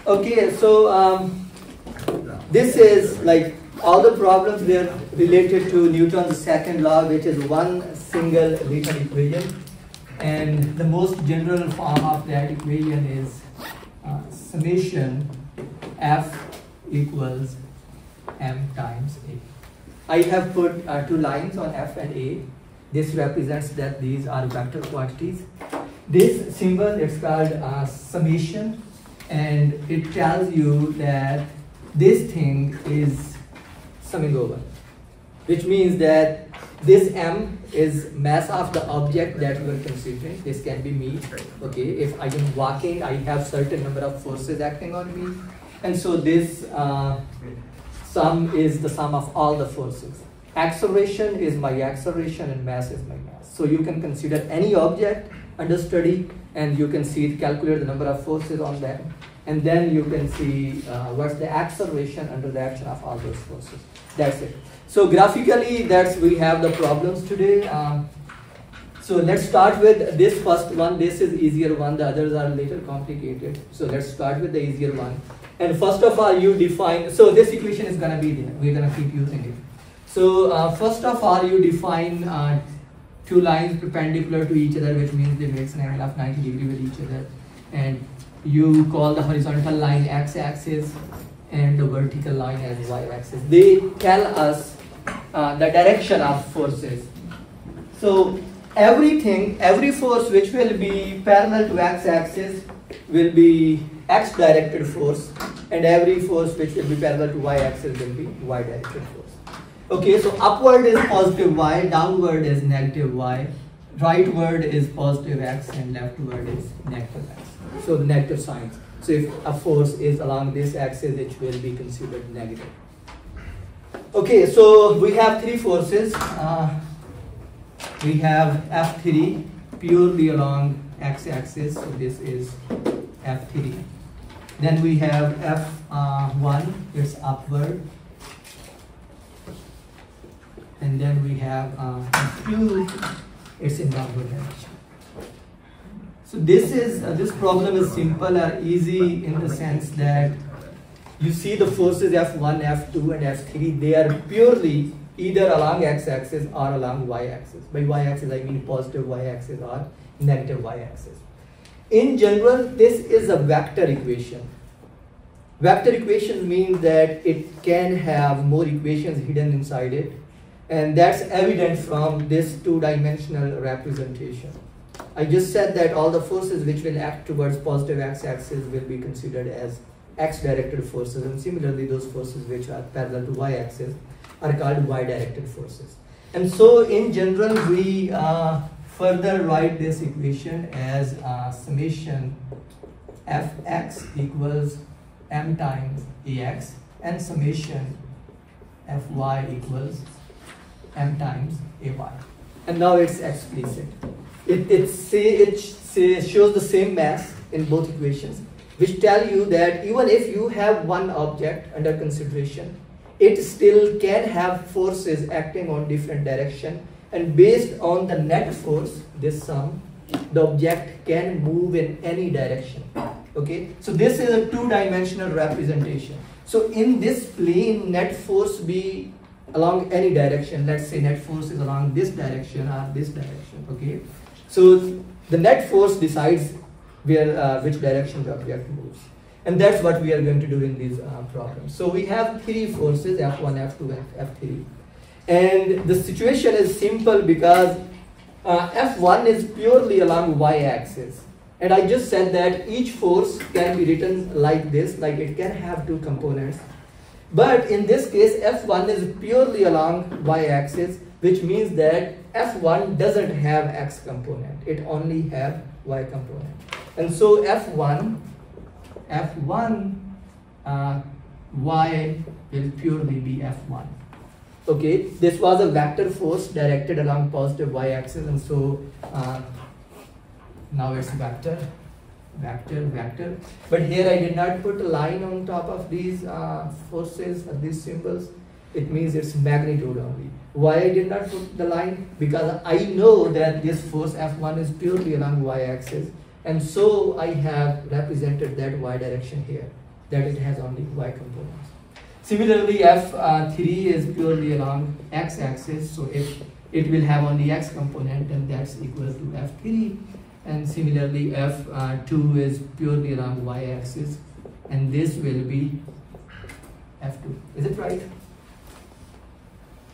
Okay, so this is like all the problems they are related to Newton's second law, which is one single linear equation, and the most general form of that equation is summation f equals m times a. I have put two lines on f and a. This represents that these are vector quantities. This symbol is called summation, and it tells you that this thing is summing over, which means that this m is mass of the object that we are considering. This can be me. Okay, if I am walking, I have certain number of forces acting on me, and so this sum is the sum of all the forces. Acceleration is my acceleration and mass is my mass. So you can consider any object under study, and you can see calculate the number of forces on that, and then you can see what's the acceleration under the action of all those forces. That's it. So graphically, that's we have the problems today. So let's start with this first one. This is easier one. The others are a little complicated. So let's start with the easier one. And first of all, you define. So this equation is gonna be there. We're gonna keep using it. So first of all, you define two lines perpendicular to each other, which means they make an angle of 90 degrees with each other, and you call the horizontal line x-axis and the vertical line as y-axis. They tell us the direction of forces. So every force which will be parallel to x-axis will be x-directed force, and every force which will be parallel to y-axis will be y-directed force. Okay, so upward is positive y, downward is negative y, rightward is positive x, and leftward is negative x. So the negative signs. So if a force is along this axis, it will be considered negative. Okay, so we have three forces. We have F3 purely along x-axis, so this is F3. Then we have F1, it's upward. And then we have F2, it's in downward direction. So this problem is simple or easy in the sense that you see the forces F1, F2, and F3, they are purely either along x-axis or along y-axis. By y-axis I mean positive y-axis or negative y-axis. In general, this is a vector equation. Vector equation means that it can have more equations hidden inside it, and that's evident from this two-dimensional representation. I just said that all the forces which will act towards positive x-axis will be considered as x-directed forces, and similarly those forces which are parallel to y-axis are called y-directed forces. And so in general, we further write this equation as summation fx equals m times ax, and summation fy equals m times ay. And now it's explicit. It shows the same mass in both equations, which tell you that even if you have one object under consideration, it still can have forces acting on different direction, and based on the net force, this sum, the object can move in any direction. Okay, so this is a two-dimensional representation. So in this plane, net force be along any direction. Let's say net force is along this direction or this direction. Okay, so the net force decides where which direction the object moves, and that's what we are going to do in these problems. So we have three forces, F1, F2, and F3, and the situation is simple because F1 is purely along y-axis, and I just said that each force can be written like this, like it can have two components. But in this case, F1 is purely along y-axis, which means that F1 doesn't have x component, it only have y component. And so F1 y will purely be F1. Okay, this was a vector force directed along positive y-axis, and so now it's vector. But here I did not put a line on top of these forces or these symbols. It means it's magnitude only. Why I did not put the line? Because I know that this force F1 is purely along y-axis, and so I have represented that y direction here. that it has only y components. Similarly, f3 is purely along x-axis, so if it will have only x component, then that's equal to f3. And similarly, f2 is purely along y-axis, and this will be f2. Is it right?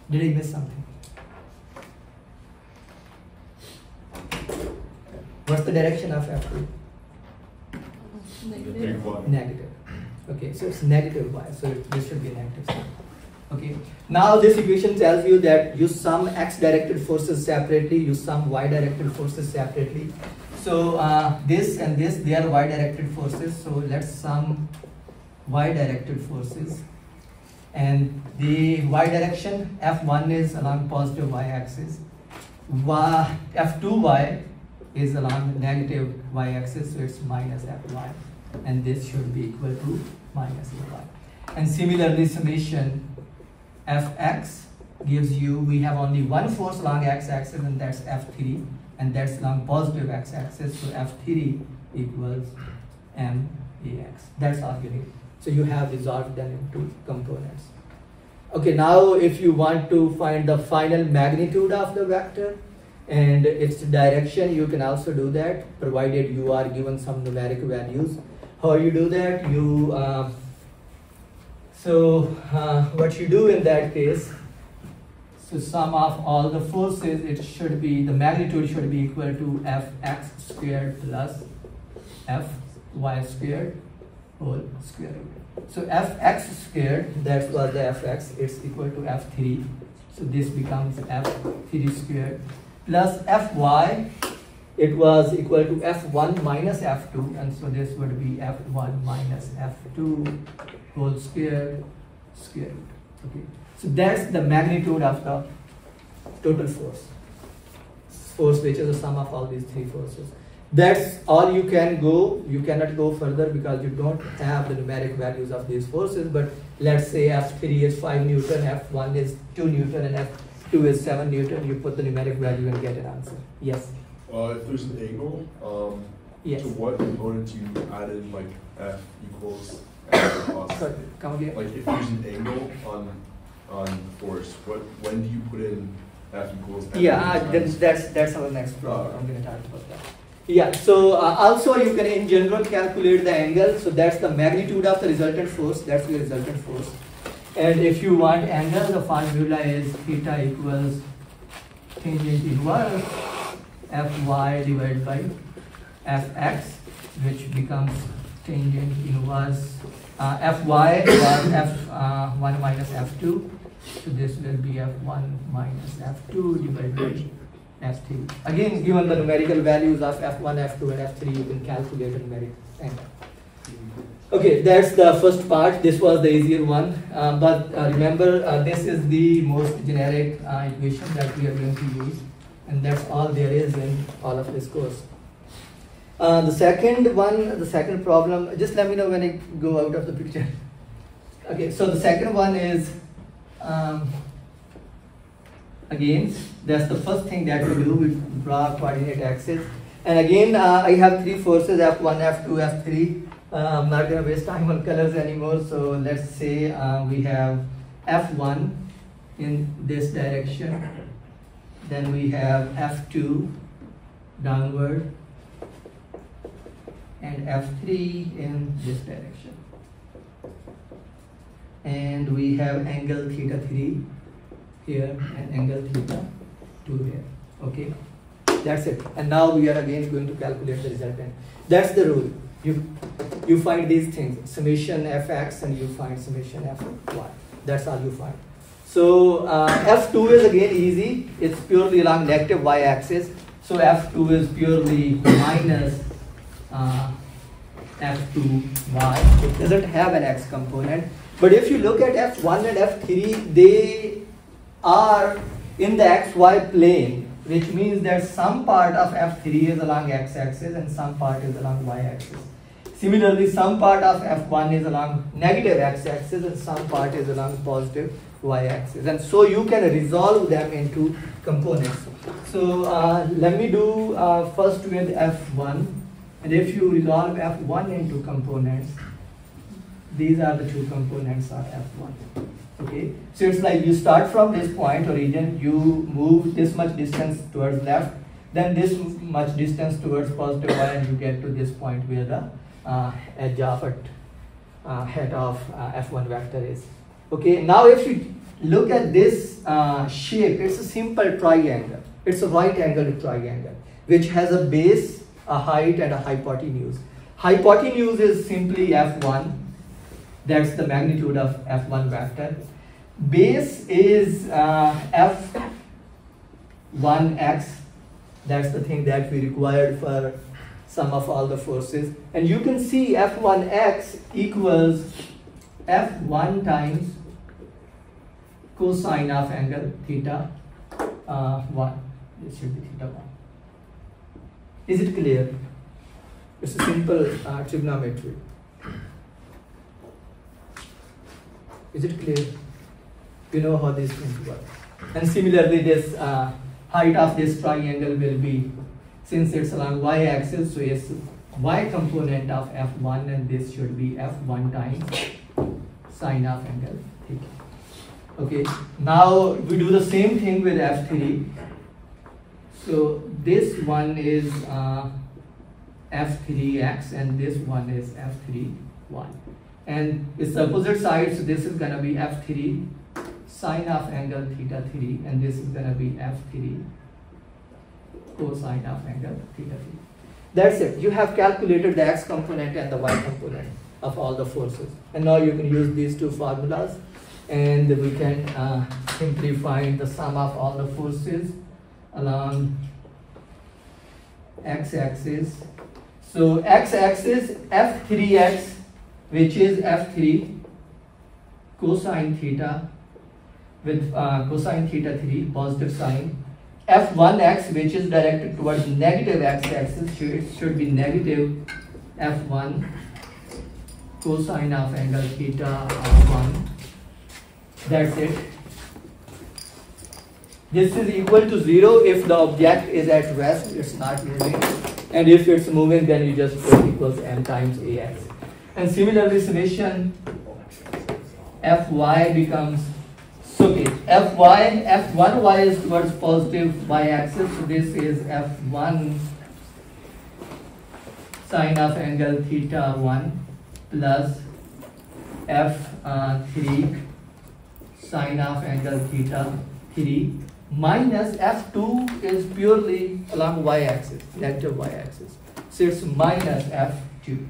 Did I miss something? What's the direction of f2? Negative. Negative. Okay, so it's negative y, so this should be a negative sign. Okay, now this equation tells you that you sum x-directed forces separately, you sum y-directed forces separately. So this and this, they are y-directed forces, so let's sum y-directed forces. And the y direction, f1 is along positive y-axis, f2y is along negative y-axis, so it's minus fy, and this should be equal to minus fy. And similarly, summation fx gives you, we have only one force along x-axis, and that's f3, and that's along positive x-axis, so f3 equals max. That's all you need. So you have resolved them into components. Okay, now if you want to find the final magnitude of the vector and its direction, you can also do that, provided you are given some numeric values. How you do that? What you do in that case, so sum of all the forces, it should be, the magnitude should be equal to fx squared plus fy squared whole square root. So fx squared, that was the fx, it's equal to f3. So this becomes f3 squared plus fy, it was equal to f1 minus f2, and so this would be f1 minus f2 whole square root. Okay, so that's the magnitude of the total force which is the sum of all these three forces. That's all you can go. You cannot go further because you don't have the numeric values of these forces. But let's say f3 is 5 Newton, f1 is 2 Newton, and f2 is 7 Newton. You put the numeric value and get an answer. Yes? If there's an angle, yes. To what components you added, like f equals f plus? Sorry, come again. Like if there's an angle on force, when do you put in f equals f? Yeah, that's our next problem. I'm going to talk about that. Yeah, so also you can in general calculate the angle. So that's the magnitude of the resultant force. That's the resultant force. And if you want angle, the formula is theta equals tangent inverse fy divided by fx, which becomes tangent inverse fy was f1 minus f2. So this will be f1 minus f2 divided by f3. Again, given the numerical values of f1, f2, and f3, you can calculate a numeric angle. Okay, that's the first part. This was the easier one. But remember, this is the most generic equation that we are going to use. And that's all there is in all of this course. The second problem, just let me know when I go out of the picture. Okay, so the second one is, again, that's the first thing that we do, we draw a coordinate axis. And again, I have three forces, F1, F2, F3. I'm not going to waste time on colors anymore. So let's say we have F1 in this direction. Then we have F2 downward. And F3 in this direction. And we have angle theta 3 here and angle theta 2 here. Okay, that's it. And now we are again going to calculate the resultant. That's the rule. You find these things, summation fx, and you find summation fy. That's all you find. So f2 is again easy. It's purely along negative y-axis. So f2 is purely minus f2y. It doesn't have an x component. But if you look at f1 and f3, they are in the xy plane, which means that some part of f3 is along x-axis and some part is along y-axis. Similarly, some part of f1 is along negative x-axis and some part is along positive y-axis. And so you can resolve them into components. So let me do first with f1. And if you resolve f1 into components, these are the two components of F1. Okay, so it's like you start from this point origin, you move this much distance towards left, then this much distance towards positive y, and you get to this point where the edge of it, head of F1 vector is. Okay, now if you look at this shape, it's a simple triangle. It's a right angled triangle which has a base, a height, and a hypotenuse. Hypotenuse is simply F1. That's the magnitude of F1 vector. Base is F1x. That's the thing that we required for sum of all the forces. And you can see F1x equals F1 times cosine of angle theta 1. This should be theta 1. Is it clear? It's a simple trigonometry. Is it clear? You know how these things work. And similarly, this height of this triangle will be, since it's along y-axis, so it's y component of F1, and this should be F1 times sine of angle theta. Okay, now we do the same thing with F3. So this one is F3x, and this one is F3y. And it's the opposite side, so this is going to be F3 sine of angle theta 3, and this is going to be F3 cosine of angle theta 3. That's it. You have calculated the x component and the y component of all the forces. And now you can use these two formulas, and we can simply find the sum of all the forces along x-axis. So x-axis F3x, which is F3 cosine theta with cosine theta 3, positive sign. F1x, which is directed towards negative x-axis, should be negative F1 cosine of angle theta 1. That's it. This is equal to 0 if the object is at rest, it's not moving. And if it's moving, then you just put equals m times ax. And similarly, summation Fy becomes, so okay, F1y is towards positive y-axis, so this is F1 sine of angle theta 1 plus F3 sine of angle theta 3 minus F2 is purely along y-axis, negative y-axis. So it's minus F2.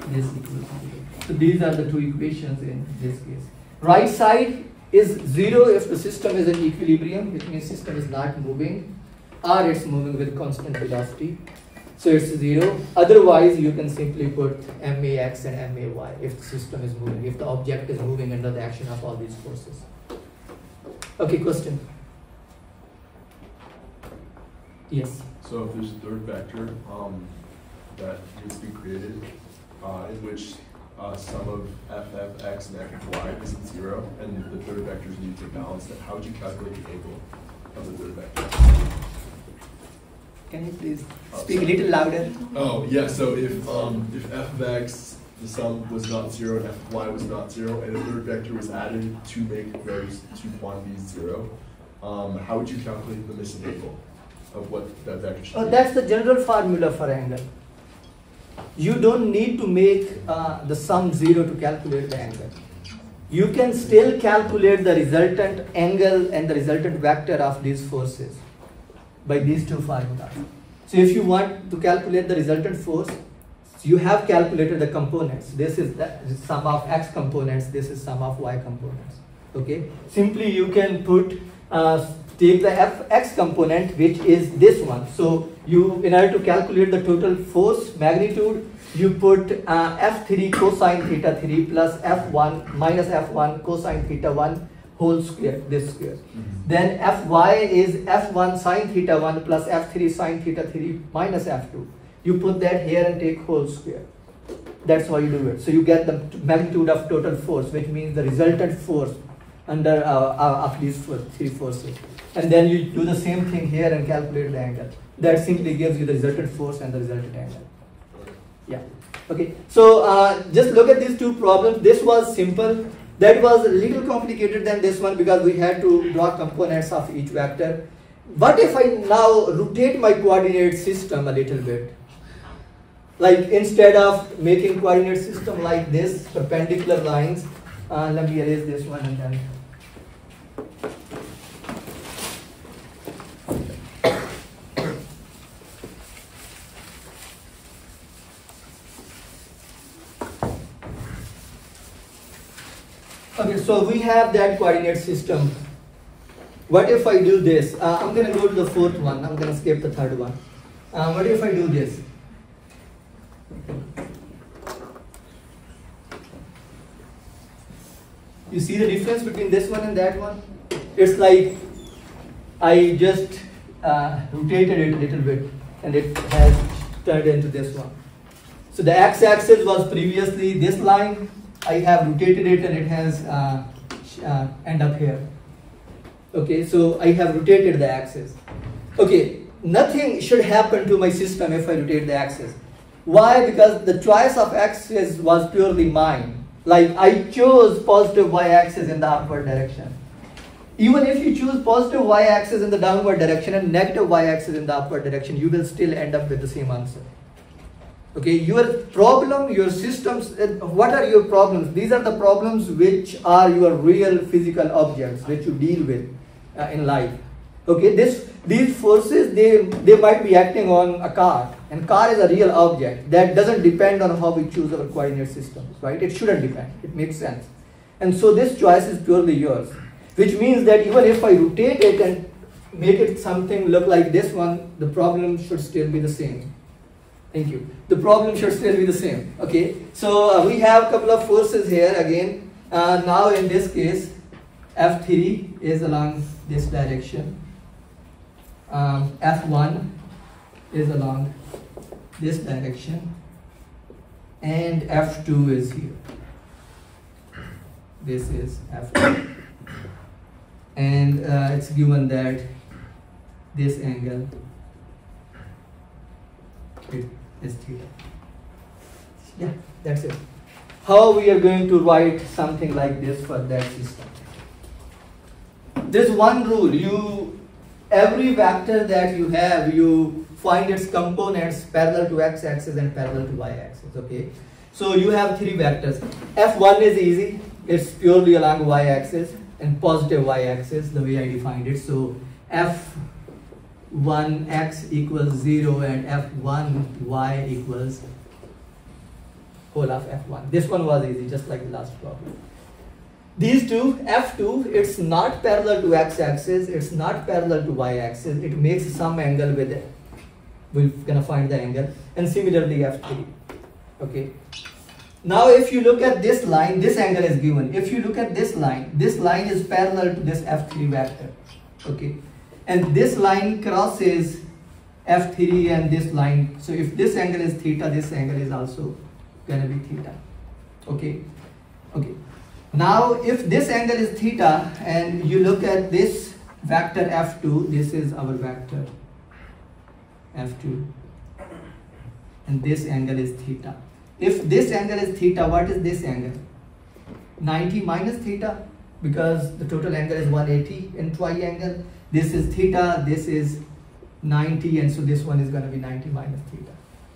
This equals 0. So these are the two equations in this case. Right side is 0 if the system is in equilibrium, which means system is not moving, or it's moving with constant velocity. So it's 0. Otherwise, you can simply put max and may if the system is moving, if the object is moving under the action of all these forces. Okay, question? Yes. So if there's a third vector that needs to be created, in which sum of ffx and fy isn't 0, and the third vectors need to balance that, how would you calculate the angle of the third vector? Can you please speak a little louder? Oh, yeah, so if f of x, the sum was not 0, and fy was not 0, and a third vector was added to make those two quantities 0, how would you calculate the missing angle of what that vector should be? That's the general formula for angle. You don't need to make the sum 0 to calculate the angle. You can still calculate the resultant angle and the resultant vector of these forces by these two formulas. So if you want to calculate the resultant force, you have calculated the components. This is the sum of x components, this is sum of y components. Okay? Simply you can put, take the fx component, which is this one. So you, in order to calculate the total force magnitude, you put f3 cosine theta 3 plus f1 minus f1 cosine theta 1 whole square, this square. Then fy is f1 sine theta 1 plus f3 sine theta 3 minus f2. You put that here and take whole square. That's how you do it. So you get the magnitude of total force, which means the resultant force under of these three forces. And then you do the same thing here and calculate the angle. That simply gives you the resultant force and the resultant angle. Yeah. Okay, so just look at these two problems. This was simple. That was a little complicated than this one because we had to draw components of each vector. What if I now rotate my coordinate system a little bit? Like instead of making coordinate system like this, perpendicular lines, let me erase this one and then. Okay, so we have that coordinate system. What if I do this? I'm going to go to the fourth one. I'm going to skip the third one. What if I do this? You see the difference between this one and that one? It's like I just rotated it a little bit and it has turned into this one. So the x-axis was previously this line. I have rotated it and it has end up here. Okay, so I have rotated the axis. Okay, nothing should happen to my system if I rotate the axis. Why? Because the choice of axis was purely mine. Like I chose positive y-axis in the upward direction. Even if you choose positive y-axis in the downward direction and negative y-axis in the upward direction, you will still end up with the same answer. Okay, your problem, your systems, what are your problems? These are the problems which are your real physical objects which you deal with in life. Okay, these forces, they might be acting on a car, and car is a real object that doesn't depend on how we choose our coordinate systems, right? It shouldn't depend, it makes sense. And so this choice is purely yours, which means that even if I rotate it and make it something look like this one, the problem should still be the same. Thank you. The problem should still be the same. Okay, so we have a couple of forces here again. Now in this case, F3 is along this direction. F1 is along this direction. And F2 is here. This is F2. And it's given that this angle is theta. Yeah, that's it. How we are going to write something like this for that system? There's one rule. Every vector that you have, you find its components parallel to x-axis and parallel to y-axis. Okay, so you have three vectors. F1 is easy. It's purely along y-axis and positive y-axis, the way I defined it. So F1x equals 0 and F1y equals whole of F1. This one was easy, just like the last problem. These two, F2, it's not parallel to x-axis, it's not parallel to y-axis, it makes some angle with it. We're gonna find the angle. And similarly F3. Okay. Now if you look at this line, this angle is given. If you look at this line is parallel to this F3 vector. Okay. And this line crosses F3 and this line. So if this angle is theta, this angle is also gonna be theta. Okay. Okay. Now if this angle is theta and you look at this vector F2, this is our vector F2, and this angle is theta. If this angle is theta, what is this angle? 90 minus theta, because the total angle is 180 in triangle. This is theta, this is 90, and so this one is going to be 90 minus theta.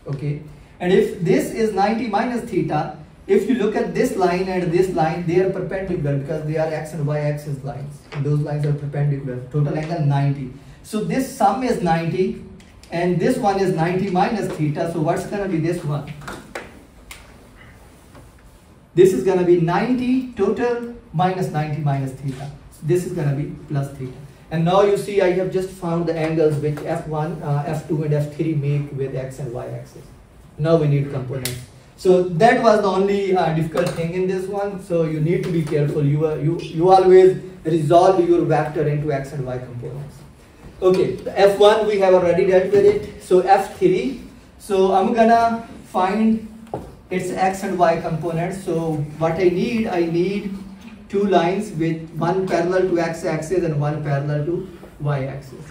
Okay, and if this is 90 minus theta, if you look at this line and this line, they are perpendicular because they are x and y axis lines. And those lines are perpendicular. Total angle 90. So this sum is 90 and this one is 90 minus theta. So what's going to be this one? This is going to be 90 total minus 90 minus theta. So this is going to be plus theta. And now you see I have just found the angles which F1, F2 and F3 make with x and y axis. Now we need components. So that was the only difficult thing in this one. So you need to be careful. You always resolve your vector into x and y components. Okay, F1 we have already dealt with it. So F3. So I'm gonna find its x and y components. So what I need two lines with one parallel to x-axis and one parallel to y-axis.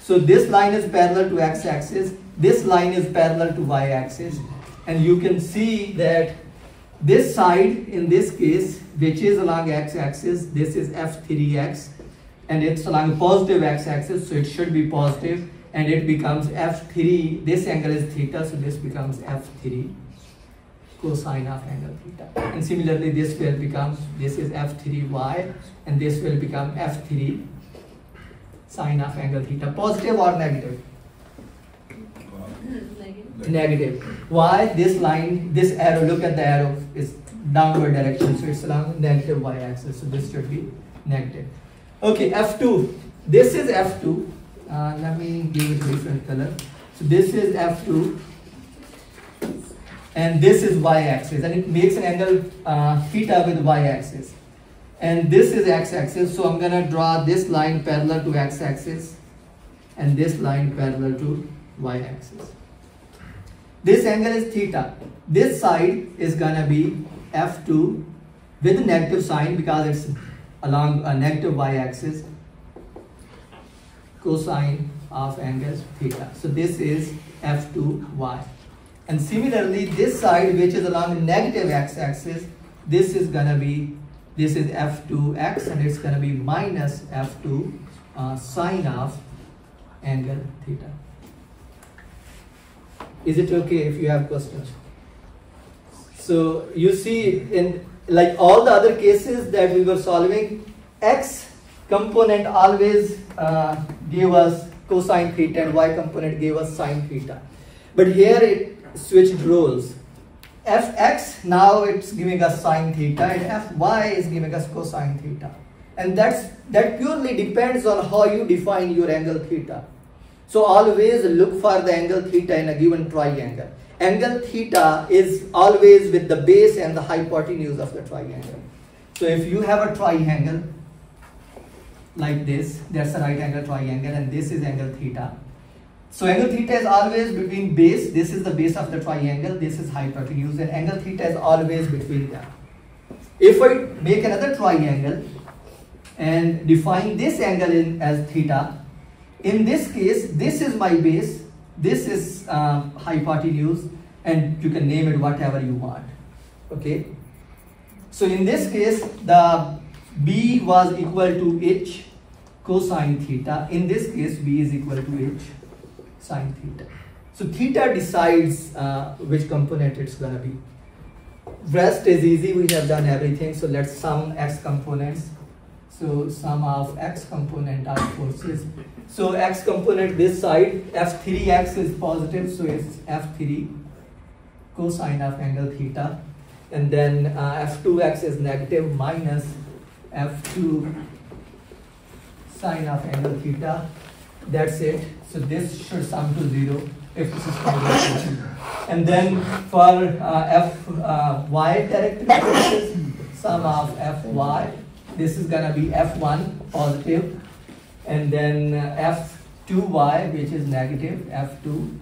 So this line is parallel to x-axis. This line is parallel to y-axis. And you can see that this side, in this case, which is along x-axis, this is f3x, and it's along a positive x-axis, so it should be positive, and it becomes f3, this angle is theta, so this becomes f3 cosine of angle theta. And similarly, this will become, this is f3y, and this will become f3 sine of angle theta. Positive or negative? Negative. Why? This line, this arrow, look at the arrow, is downward direction, so it's along negative y-axis, so this should be negative. Okay, F2. This is F2. Let me give it a different color. So this is F2, and this is y-axis, and it makes an angle theta with y-axis. And this is x-axis, so I'm gonna draw this line parallel to x-axis, and this line parallel to y-axis. This angle is theta. This side is gonna be F2 with a negative sign because it's along a negative y-axis, cosine of angle theta. So this is F2y. And similarly, this side, which is along the negative x-axis, this is gonna be, this is F2x, and it's gonna be minus F2 sine of angle theta. Is it okay if you have questions? So you see, in like all the other cases that we were solving, x component always gave us cosine theta, and y component gave us sine theta. But here it switched roles. Fx, now it's giving us sine theta, and Fy is giving us cosine theta. And that purely depends on how you define your angle theta. So always look for the angle theta in a given triangle. Angle theta is always with the base and the hypotenuse of the triangle. So if you have a triangle like this, that's a right angle triangle, and this is angle theta. So angle theta is always between base, this is the base of the triangle, this is hypotenuse, and angle theta is always between them. If I make another triangle and define this angle as theta, in this case, this is my base, this is hypotenuse, and you can name it whatever you want. Okay. So in this case, the B was equal to H cosine theta. In this case, B is equal to H sine theta. So theta decides which component it's gonna be. Rest is easy. We have done everything. So let's sum x components. So sum of x component of forces. So x component this side, f3x is positive, so it's f3 cosine of angle theta, and then f2x is negative minus f2 sine of angle theta. That's it. So this should sum to 0 if this is positive. And then for fy characteristics, sum of fy, this is gonna be f1 positive, and then f2y, which is negative, f2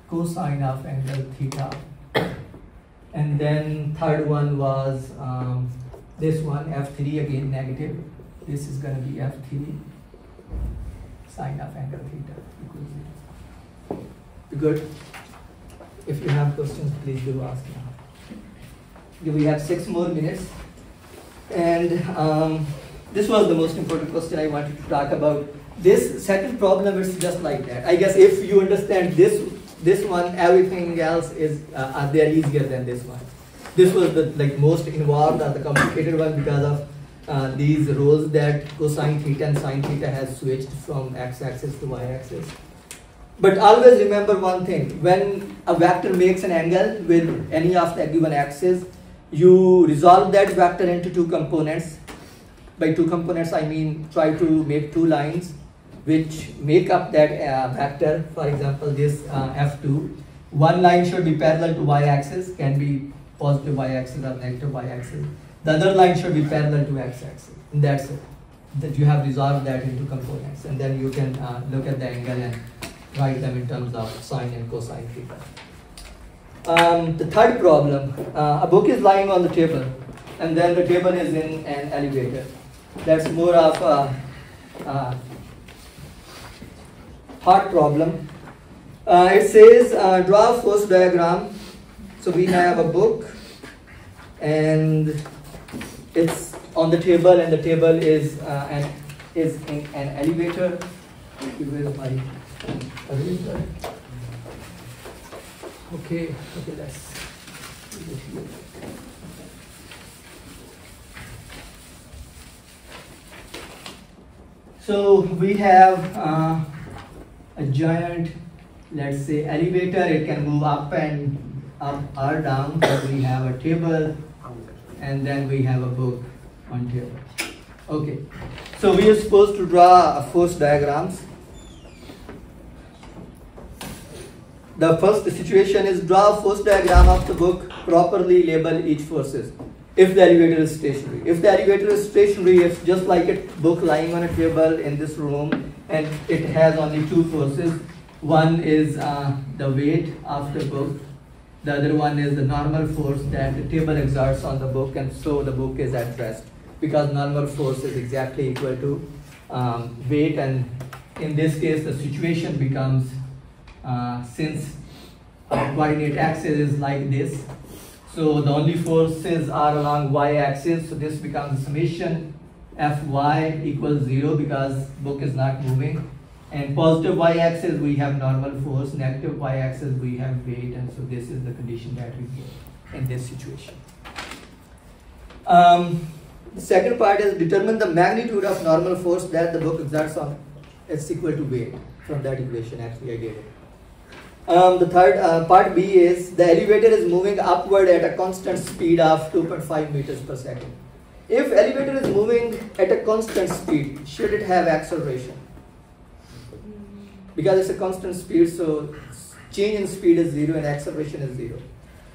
cosine of angle theta. And then third one was this one, f3, again negative. This is going to be f3 sine of angle theta equals 0. Good. If you have questions, please do ask now. Okay, we have 6 more minutes. And this was the most important question I wanted to talk about. This second problem is just like that. I guess if you understand this one, everything else is they are easier than this one. This was the most involved or the complicated one because of these roles that cosine theta and sine theta has switched from x-axis to y-axis. But always remember one thing: when a vector makes an angle with any of the given axes, you resolve that vector into 2 components. By 2 components, I mean try to make 2 lines which make up that vector. For example, this F2. One line should be parallel to y-axis, can be positive y-axis or negative y-axis. The other line should be parallel to x-axis. And that's it. That you have resolved that into components, and then you can look at the angle and write them in terms of sine and cosine theta. The third problem, a book is lying on the table, and then the table is in an elevator. That's more of a hard problem. It says draw a force diagram So we have a book, and it's on the table, and the table is in an elevator. Where is my elevator? Okay, let's put it here. So we have a giant, let's say, elevator. It can move up or down. So we have a table, and then we have a book on table. Okay. So we are supposed to draw a force diagrams. The first situation is draw a force diagram of the book. Properly label each forces. If the elevator is stationary. If the elevator is stationary, it's just like a book lying on a table in this room, and it has only two forces. One is the weight of the book. The other one is the normal force that the table exerts on the book, and so the book is at rest because normal force is exactly equal to weight. And in this case, the situation becomes since our coordinate axis is like this. So the only forces are along y-axis, so this becomes summation Fy equals 0 because book is not moving. And positive y-axis we have normal force, negative y-axis we have weight, and so this is the condition that we get in this situation. The second part is determine the magnitude of normal force that the book exerts on. It's equal to weight. From that equation, actually I did it. The third part B is the elevator is moving upward at a constant speed of 2.5 meters per second. If elevator is moving at a constant speed, should it have acceleration? Because it's a constant speed, so change in speed is 0 and acceleration is 0.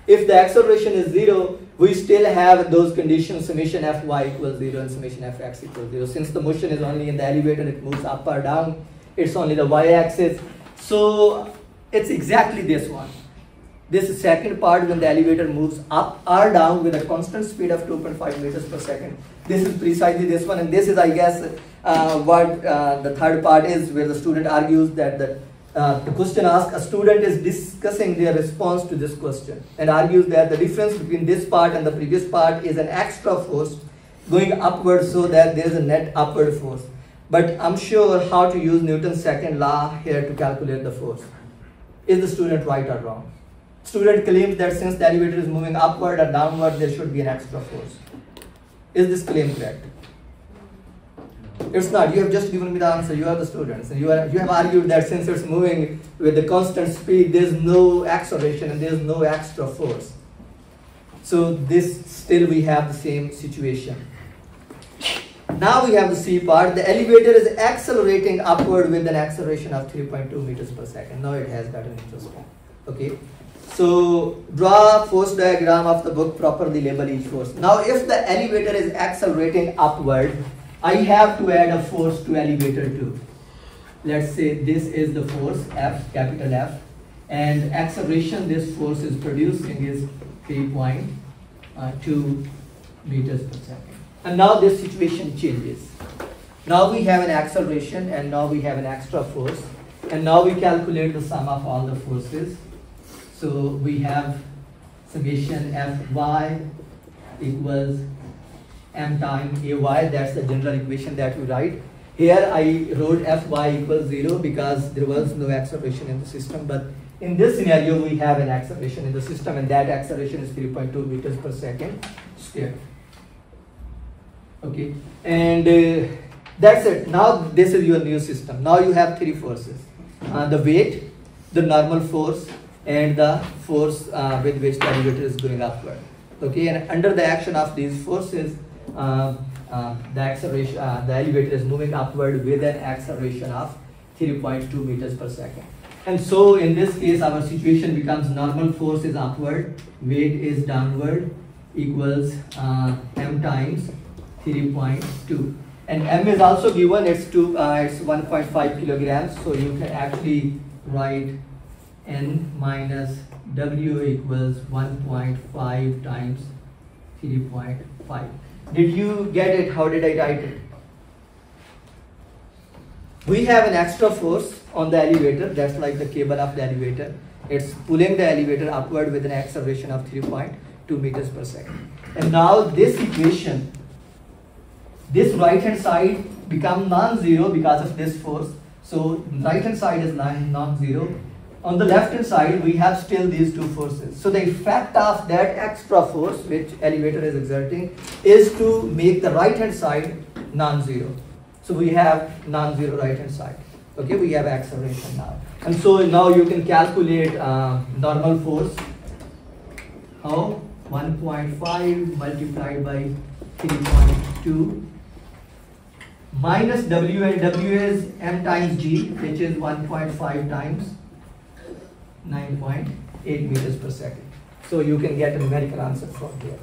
If the acceleration is 0, we still have those conditions, summation Fy equals 0 and summation Fx equals 0. Since the motion is only in the elevator, it moves up or down, it's only the y-axis. So it's exactly this one. This second part, when the elevator moves up or down with a constant speed of 2.5 meters per second. This is precisely this one, and this is, I guess, what the third part is, where the student argues that the question asked, a student is discussing their response to this question and argues that the difference between this part and the previous part is an extra force going upward so that there is a net upward force. But I'm sure how to use Newton's second law here to calculate the force. Is the student right or wrong? Student claims that since the elevator is moving upward or downward, there should be an extra force. Is this claim correct? It's not. You have just given me the answer. You are the students, and you have argued that since it's moving with the constant speed, there is no acceleration and there is no extra force. So this still we have the same situation. Now we have the C part. The elevator is accelerating upward with an acceleration of 3.2 meters per second. Now it has gotten interesting. Okay. So draw force diagram of the book, properly label each force. Now if the elevator is accelerating upward, I have to add a force to elevator 2. Let's say this is the force F, capital F, and acceleration this force is producing is 3.2 meters per second. And now this situation changes. Now we have an acceleration, and now we have an extra force, and now we calculate the sum of all the forces. So we have summation Fy equals m times Ay. That's the general equation that we write. Here I wrote Fy equals 0 because there was no acceleration in the system. But in this scenario, we have an acceleration in the system, and that acceleration is 3.2 meters per second squared. Okay, and that's it. Now this is your new system. Now you have three forces: the weight, the normal force, and the force with which the elevator is going upward. Okay, and under the action of these forces, the elevator is moving upward with an acceleration of 3.2 meters per second. And so in this case, our situation becomes normal force is upward, weight is downward, equals m times 3.2. And m is also given, it's 1.5 kilograms. So you can actually write n minus w equals 1.5 times 3.5. Did you get it? How did I write it? We have an extra force on the elevator, that's like the cable of the elevator, It's pulling the elevator upward with an acceleration of 3.2 meters per second. And now this equation, this right hand side become non-zero because of this force. So right hand side is non-zero. On the left hand side, we have still these two forces. So the effect of that extra force which elevator is exerting is to make the right hand side non-zero. So we have non-zero right hand side. Okay, we have acceleration now. And so now you can calculate normal force. How? 1.5 multiplied by 3.2 minus W, and W is m times G, which is 1.5 times 9.8 meters per second. So you can get a numerical answer from here.